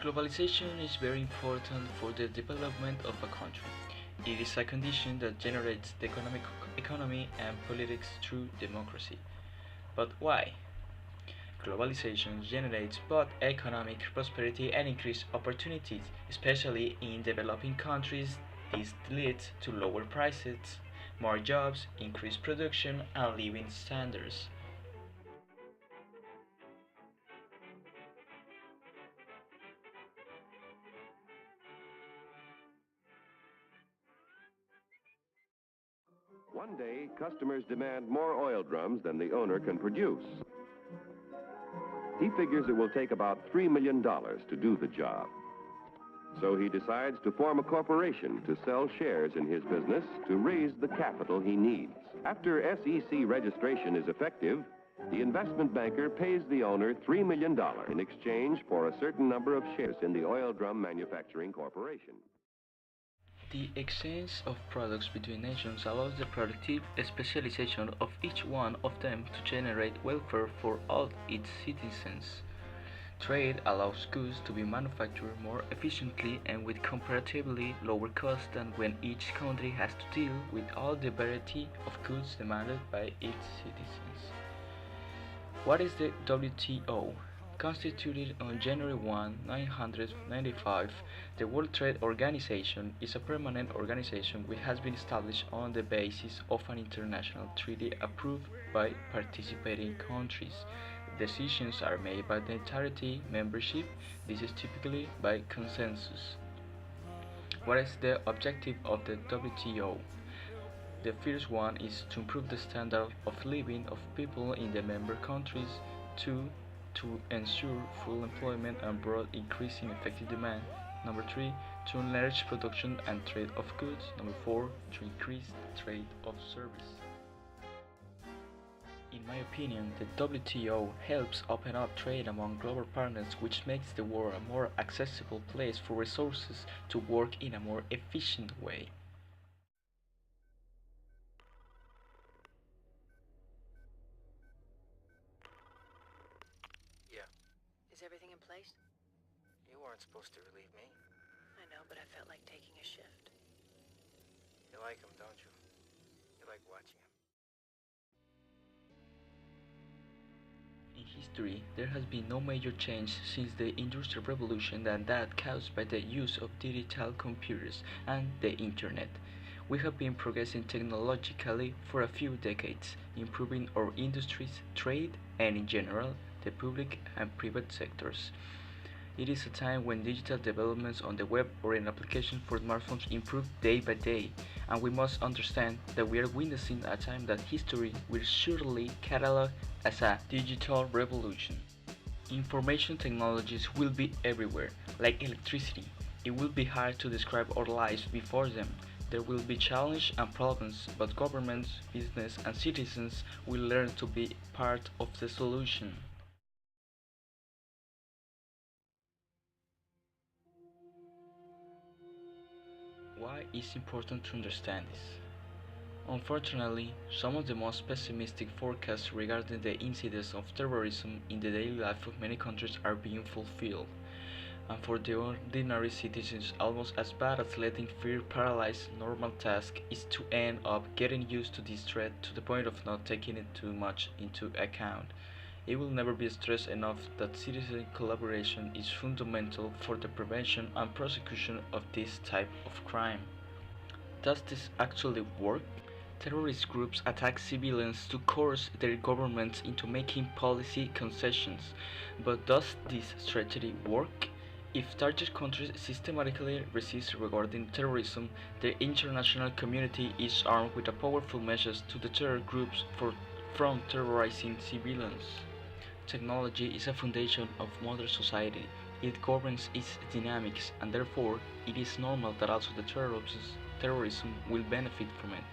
Globalization is very important for the development of a country. It is a condition that generates the economy and politics through democracy. But why? Globalization generates both economic prosperity and increased opportunities, especially in developing countries. This leads to lower prices, more jobs, increased production, and living standards. One day, customers demand more oil drums than the owner can produce. He figures it will take about $3 million to do the job. So he decides to form a corporation to sell shares in his business to raise the capital he needs. After SEC registration is effective, the investment banker pays the owner $3 million in exchange for a certain number of shares in the Oil Drum Manufacturing Corporation. The exchange of products between nations allows the productive specialization of each one of them to generate welfare for all its citizens. Trade allows goods to be manufactured more efficiently and with comparatively lower cost than when each country has to deal with all the variety of goods demanded by its citizens. What is the WTO? Constituted on January 1, 1995, the World Trade Organization is a permanent organization which has been established on the basis of an international treaty approved by participating countries. Decisions are made by the entirety membership. This is typically by consensus. What is the objective of the WTO? The first one is to improve the standard of living of people in the member countries. 2. To ensure full employment and broad increase in effective demand. Number 3. To enlarge production and trade of goods. Number 4. To increase the trade of service. In my opinion, the WTO helps open up trade among global partners, which makes the world a more accessible place for resources to work in a more efficient way. Yeah. Is everything in place? You weren't supposed to relieve me. I know, but I felt like taking a shift. You like him, don't you? You like watching him. In history, there has been no major change since the Industrial Revolution than that caused by the use of digital computers and the Internet. We have been progressing technologically for a few decades, improving our industries, trade, and in general, the public and private sectors. It is a time when digital developments on the web or in applications for smartphones improve day by day, and we must understand that we are witnessing a time that history will surely catalog as a digital revolution. Information technologies will be everywhere, like electricity. It will be hard to describe our lives before them. There will be challenges and problems, but governments, business, and citizens will learn to be part of the solution. Why is important to understand this? Unfortunately, some of the most pessimistic forecasts regarding the incidence of terrorism in the daily life of many countries are being fulfilled, and for the ordinary citizens, almost as bad as letting fear paralyze normal tasks is to end up getting used to this threat to the point of not taking it too much into account. It will never be stressed enough that citizen collaboration is fundamental for the prevention and prosecution of this type of crime. Does this actually work? Terrorist groups attack civilians to coerce their governments into making policy concessions. But does this strategy work? If target countries systematically resist regarding terrorism, the international community is armed with powerful measures to deter groups from terrorizing civilians. Technology is a foundation of modern society. It governs its dynamics, and therefore it is normal that also the terrorism will benefit from it.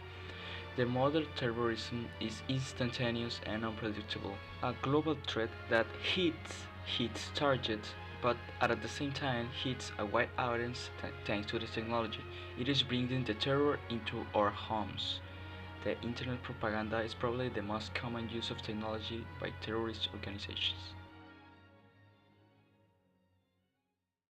The modern terrorism is instantaneous and unpredictable, a global threat that hits targets, but at the same time hits a wide audience thanks to the technology. It is bringing the terror into our homes. The internet propaganda is probably the most common use of technology by terrorist organizations.